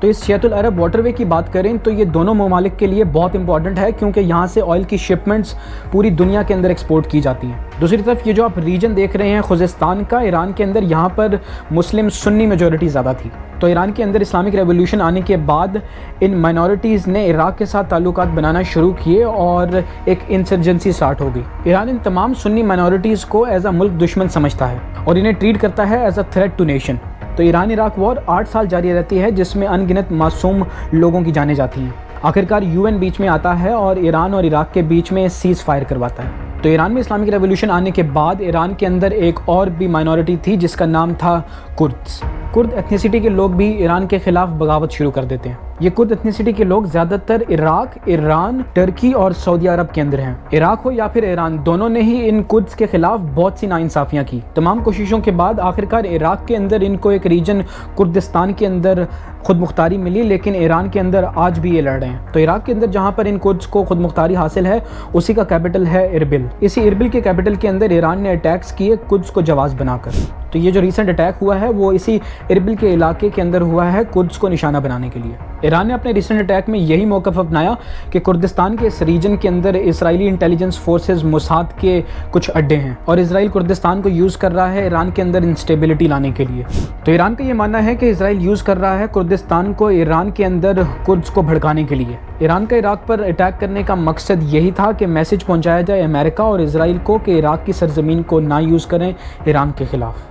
تو اس شیت العرب واٹر وے کی بات کریں تو یہ دونوں ممالک کے لیے بہت امپورٹنٹ ہے کیونکہ یہاں سے آئل کی شپمنٹس پوری دنیا کے اندر ایکسپورٹ کی جاتی ہیں۔ دوسری طرف یہ جو آپ ریجن دیکھ رہے ہیں خوزستان کا، ایران کے اندر یہاں پر مسلم سنی میجورٹی زیادہ تھی، تو ایران کے اندر اسلامک ریولوشن آنے کے بعد ان مائنورٹیز نے عراق کے ساتھ تعلقات بنانا شروع کیے اور ایک انسرجنسی سٹارٹ ہو گئی۔ ایران ان تمام سنی مائنورٹیز کو ایز اے ملک دشمن سمجھتا ہے اور انہیں ٹریٹ کرتا ہے as a threat to nation. تو ایران عراق وار 8 سال جاری رہتی ہے جس میں ان گنت معصوم لوگوں کی جانیں جاتی ہیں۔ آخرکار UN بیچ میں آتا ہے اور ایران اور عراق کے بیچ میں سیز فائر کرواتا ہے۔ تو ایران میں اسلامک ریولوشن آنے کے بعد ایران کے اندر ایک اور بھی مائنورٹی تھی جس کا نام تھا کردز۔ کرد ایتھنیسٹی کے لوگ بھی ایران کے خلاف بغاوت شروع کر دیتے ہیں۔ یہ کرد ایتھنیسٹی کے لوگ زیادہ تر عراق، ایران، ترکی اور سعودی عرب کے اندر ہیں۔ عراق ہو یا پھر ایران، دونوں نے ہی ان کردز کے خلاف بہت سی ناانصافیاں کی۔ تمام کوششوں کے بعد آخرکار عراق کے اندر ان کو ایک ریجن کردستان کے اندر خود مختاری ملی، لیکن ایران کے اندر آج بھی یہ لڑ رہے ہیں۔ تو عراق کے اندر جہاں پر ان کردز کو خود مختاری حاصل ہے اسی کا کیپٹل ہے اربل۔ اسی اربل کے کیپٹل کے اندر ایران نے اٹیکس کیے کردز کو جواز بنا کر۔ تو یہ جو ریسنٹ اٹیک ہوا ہے وہ اسی اربل کے علاقے کے اندر ہوا ہے کردز کو نشانہ بنانے کے لیے۔ ایران نے اپنے ریسنٹ اٹیک میں یہی موقف اپنایا کہ کردستان کے اس ریجن کے اندر اسرائیلی انٹیلیجنس فورسز موساد کے کچھ اڈے ہیں اور اسرائیل کردستان کو یوز کر رہا ہے ایران کے اندر انسٹیبلٹی لانے کے لیے۔ تو ایران کا یہ ماننا ہے کہ اسرائیل یوز کر رہا ہے کردستان کو ایران کے اندر کردز کو بھڑکانے کے لیے۔ ایران کا عراق پر اٹیک کرنے کا مقصد یہی تھا کہ میسج پہنچایا جائے امریکہ اور اسرائیل کو کہ عراق کی سرزمین کو نہ یوز کریں ایران کے خلاف۔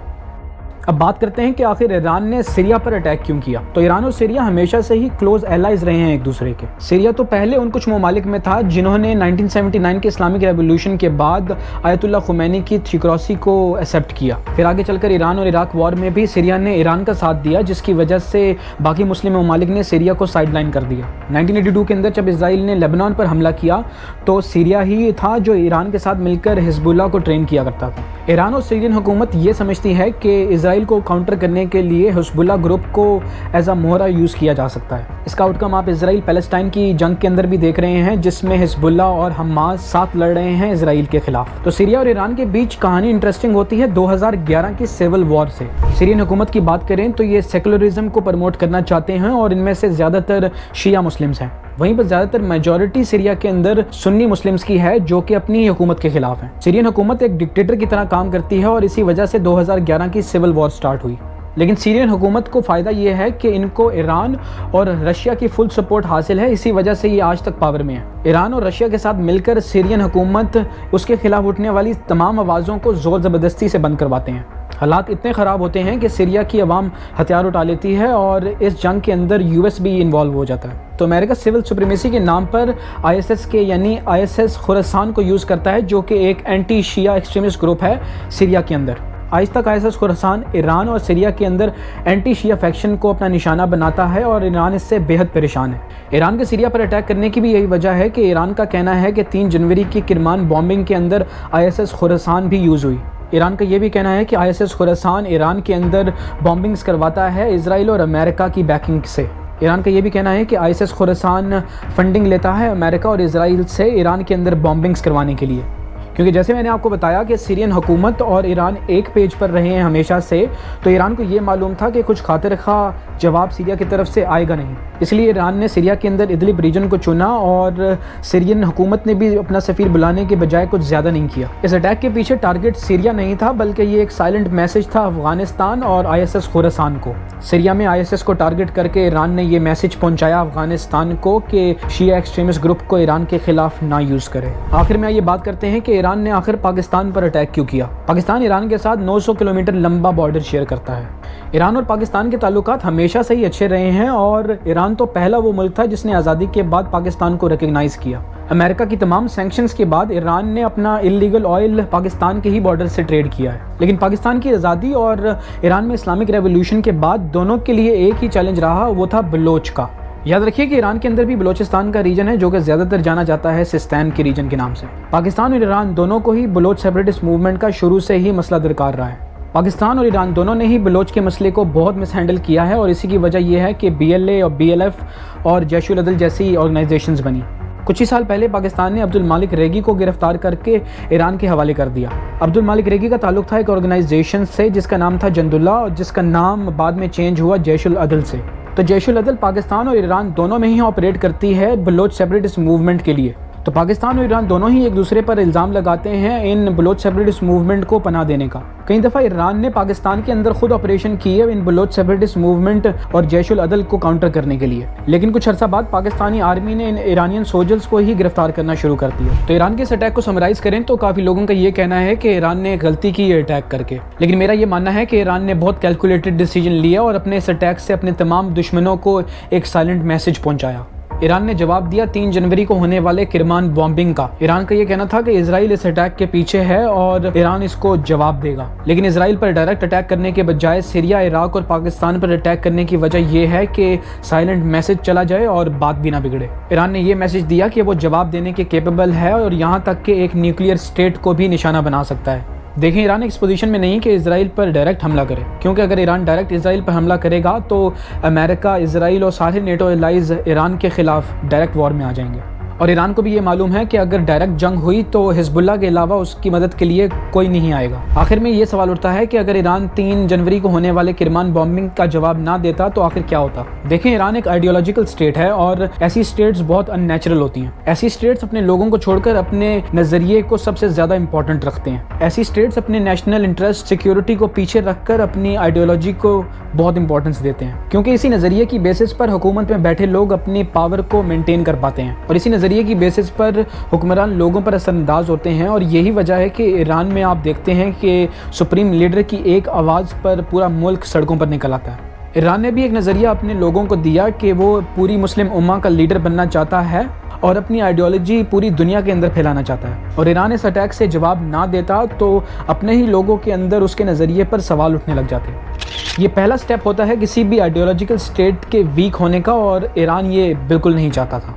اب بات کرتے ہیں کہ آخر ایران نے سیریا پر اٹیک کیوں کیا۔ تو ایران اور سیریا ہمیشہ سے ہی کلوز ایلائز رہے ہیں ایک دوسرے کے۔ سیریا تو پہلے ان کچھ ممالک میں تھا جنہوں نے 1979 کے اسلامک ریولوشن کے بعد آیت اللہ خمینی کی تھیوکراسی کو ایکسیپٹ کیا۔ پھر آگے چل کر ایران اور عراق وار میں بھی سیریا نے ایران کا ساتھ دیا، جس کی وجہ سے باقی مسلم ممالک نے سیریا کو سائڈ لائن کر دیا۔ 1982 کے اندر جب اسرائیل نے لیبنان پر حملہ کیا تو سیریا ہی تھا جو ایران کے ساتھ مل کر حزب اللہ کو ٹرین کیا کرتا تھا۔ ایران اور سیرین حکومت یہ سمجھتی ہے کہ اسرائیل کو کاؤنٹر کرنے کے لیے حزب اللہ گروپ کو ایز اے مہرہ یوز کیا جا سکتا ہے۔ اس کا آؤٹ کم آپ اسرائیل پیلسٹائن کی جنگ کے اندر بھی دیکھ رہے ہیں جس میں حزب اللہ اور حماس ساتھ لڑ رہے ہیں اسرائیل کے خلاف۔ تو سیریا اور ایران کے بیچ کہانی انٹرسٹنگ ہوتی ہے 2011 کی سول وار سے۔ سیرین حکومت کی بات کریں تو یہ سیکولرزم کو پروموٹ کرنا چاہتے ہیں اور ان میں سے زیادہ تر شیعہ مسلمز ہیں، وہیں پر زیادہ تر میجورٹی سیریا کے اندر سنی مسلمز کی ہے جو کہ اپنی حکومت کے خلاف ہیں۔ سیرین حکومت ایک ڈکٹیٹر کی طرح کام کرتی ہے اور اسی وجہ سے 2011 کی سول وار سٹارٹ ہوئی۔ لیکن سیرین حکومت کو فائدہ یہ ہے کہ ان کو ایران اور رشیا کی فل سپورٹ حاصل ہے، اسی وجہ سے یہ آج تک پاور میں ہے۔ ایران اور رشیا کے ساتھ مل کر سیرین حکومت اس کے خلاف اٹھنے والی تمام آوازوں کو زور زبردستی سے بند کرواتے ہیں۔ حالات اتنے خراب ہوتے ہیں کہ سیریا کی عوام ہتھیار اٹھا لیتی ہے اور اس جنگ کے اندر US بھی انوالو ہو جاتا ہے۔ تو امریکہ سول سپریمیسی کے نام پر ISS کے یعنی ISS خراسان کو یوز کرتا ہے جو کہ ایک اینٹی شیعہ ایکسٹریمسٹ گروپ ہے سیریا کے اندر۔ آج تک ISS خراسان ایران اور سیریا کے اندر اینٹی شیعہ فیکشن کو اپنا نشانہ بناتا ہے اور ایران اس سے بے حد پریشان ہے۔ ایران کے سیریا پر اٹیک کرنے کی بھی یہی وجہ ہے کہ ایران کا کہنا ہے کہ 3 جنوری کی کرمان بامبنگ کے اندر ISS خراسان بھی یوز ہوئی۔ ایران کا یہ بھی کہنا ہے کہ ISS خراسان ایران کے اندر بامبنگز کرواتا ہے اسرائیل اور امریکہ کی بیکنگ سے۔ ایران کا یہ بھی کہنا ہے کہ ISS خراسان فنڈنگ لیتا ہے امریکہ اور اسرائیل سے ایران کے اندر بامبنگز کروانے کے لیے، کیونکہ جیسے میں نے آپ کو بتایا کہ سیرین حکومت اور ایران ایک پیج پر رہے ہیں ہمیشہ سے، تو ایران کو یہ معلوم تھا کہ کچھ خاطر خواہ جواب سیریا کی طرف سے آئے گا نہیں، اس لیے ایران نے سیریا کے اندر ادلب ریجن کو چنا اور سیرین حکومت نے بھی اپنا سفیر بلانے کے بجائے کچھ زیادہ نہیں کیا۔ اس اٹیک کے پیچھے ٹارگٹ سیریا نہیں تھا بلکہ یہ ایک سائلنٹ میسج تھا افغانستان اور ISS خراسان کو۔ سیریا میں ISS کو ٹارگٹ کر کے ایران نے یہ میسج پہنچایا افغانستان کو کہ شیعہ ایکسٹریمسٹ گروپ کو ایران کے خلاف نہ یوز کرے۔ آخر میں یہ بات کرتے ہیں کہ ایران نے آخر پاکستان پر اٹیک کیوں کیا۔ پاکستان ایران کے ساتھ 900 کلومیٹر لمبا بارڈر شیئر کرتا ہے۔ ایران اور پاکستان کے تعلقات ہمیشہ سے ہی اچھے رہے ہیں اور ایران تو پہلا وہ ملک تھا جس نے آزادی کے بعد پاکستان کو ریکگنائز کیا۔ امریکہ کی تمام سینکشنز کے بعد ایران نے اپنا انلیگل آئل پاکستان کے ہی بارڈر سے ٹریڈ کیا ہے، لیکن پاکستان کی آزادی اور ایران میں اسلامک ریولوشن کے بعد دونوں کے لیے ایک ہی چیلنج رہا، وہ تھا بلوچ کا۔ یاد رکھیے کہ ایران کے اندر بھی بلوچستان کا ریجن ہے جو کہ زیادہ تر جانا جاتا ہے سستان کے ریجن کے نام سے۔ پاکستان اور ایران دونوں کو ہی بلوچ سیپریٹسٹ موومنٹ کا شروع سے ہی مسئلہ درکار رہا ہے۔ پاکستان اور ایران دونوں نے ہی بلوچ کے مسئلے کو بہت مس ہینڈل کیا ہے اور اسی کی وجہ یہ ہے کہ BLA اور BLF اور جیش العدل جیسی آرگنائزیشنز بنی۔ کچھ ہی سال پہلے پاکستان نے عبد المالک ریگی کو گرفتار کر کے ایران کے حوالے کر دیا۔ عبد المالک ریگی کا تعلق تھا ایک آرگنائزیشن سے جس کا نام تھا جند اللہ اور جس کا نام بعد میں چینج ہوا جیش العدل سے۔ تو جیش العدل پاکستان اور ایران دونوں میں ہی آپریٹ کرتی ہے بلوچ سیپریٹسٹ موومنٹ کے لیے۔ تو پاکستان اور ایران دونوں ہی ایک دوسرے پر الزام لگاتے ہیں ان بلوچ سیپریٹسٹ موومنٹ کو پناہ دینے کا۔ کئی دفعہ ایران نے پاکستان کے اندر خود آپریشن کی ہے ان بلوچ سیپریٹسٹ موومنٹ اور جیش العدل کو کاؤنٹر کرنے کے لیے، لیکن کچھ عرصہ بعد پاکستانی آرمی نے ان ایرانین سولجرز کو ہی گرفتار کرنا شروع کر دیا۔ تو ایران کے اس اٹیک کو سمرائز کریں تو کافی لوگوں کا یہ کہنا ہے کہ ایران نے غلطی کی یہ اٹیک کر کے، لیکن میرا یہ ماننا ہے کہ ایران نے بہت کیلکولیٹڈ ڈیسیجن لیا اور اپنے اس اٹیک سے اپنے تمام دشمنوں کو ایک سائلنٹ میسج پہنچایا۔ ایران نے جواب دیا 3 جنوری کو ہونے والے کرمان بامبنگ کا۔ ایران کا یہ کہنا تھا کہ اسرائیل اس اٹیک کے پیچھے ہے اور ایران اس کو جواب دے گا، لیکن اسرائیل پر ڈائریکٹ اٹیک کرنے کے بجائے سیریا، عراق اور پاکستان پر اٹیک کرنے کی وجہ یہ ہے کہ سائلنٹ میسج چلا جائے اور بات بھی نہ بگڑے۔ ایران نے یہ میسج دیا کہ وہ جواب دینے کے کیپیبل ہے اور یہاں تک کہ ایک نیوکلیئر اسٹیٹ کو بھی نشانہ بنا سکتا ہے۔ دیکھیں ایران اس پوزیشن میں نہیں کہ اسرائیل پر ڈائریکٹ حملہ کرے، کیونکہ اگر ایران ڈائریکٹ اسرائیل پر حملہ کرے گا تو امریکہ، اسرائیل اور سارے نیٹو الائز ایران کے خلاف ڈائریکٹ وار میں آ جائیں گے۔ اور ایران کو بھی یہ معلوم ہے کہ اگر ڈائریکٹ جنگ ہوئی تو حزب اللہ کے علاوہ اس کی مدد کے لیے کوئی نہیں آئے گا۔ آخر میں یہ سوال اٹھتا ہے کہ اگر ایران 3 جنوری کو ہونے والے کرمان بامبنگ کا جواب نہ دیتا تو آخر کیا ہوتا؟ دیکھیں ایران ایک آئیڈیولوجیکل اسٹیٹ ہے اور ایسی اسٹیٹس بہت ان نیچرل ہوتی ہیں۔ ایسی اسٹیٹس اپنے لوگوں کو چھوڑ کر اپنے نظریے کو سب سے زیادہ امپورٹنٹ رکھتے ہیں۔ ایسی اسٹیٹس اپنے نیشنل انٹرسٹ، سیکیورٹی کو پیچھے رکھ کر اپنی آئیڈیولوجی کو بہت امپورٹنس دیتے ہیں، کیونکہ اسی نظریے کی بیسس پر حکومت میں بیٹھے لوگ اپنی پاور کو مینٹین کر پاتے ہیں اور اسی نظریے کی بیسس پر حکمران لوگوں پر اثر انداز ہوتے ہیں۔ اور یہی وجہ ہے کہ ایران میں آپ دیکھتے ہیں کہ سپریم لیڈر کی ایک آواز پر پورا ملک سڑکوں پر نکل آتا ہے۔ ایران نے بھی ایک نظریہ اپنے لوگوں کو دیا کہ وہ پوری مسلم امہ کا لیڈر بننا چاہتا ہے اور اپنی آئیڈیالوجی پوری دنیا کے اندر پھیلانا چاہتا ہے، اور ایران اس اٹیک سے جواب نہ دیتا تو اپنے ہی لوگوں کے اندر اس کے نظریے پر سوال اٹھنے لگ جاتے۔ یہ پہلا سٹیپ ہوتا ہے کسی بھی آئیڈیالوجیکل اسٹیٹ کے ویک ہونے کا، اور ایران یہ بالکل نہیں چاہتا تھا۔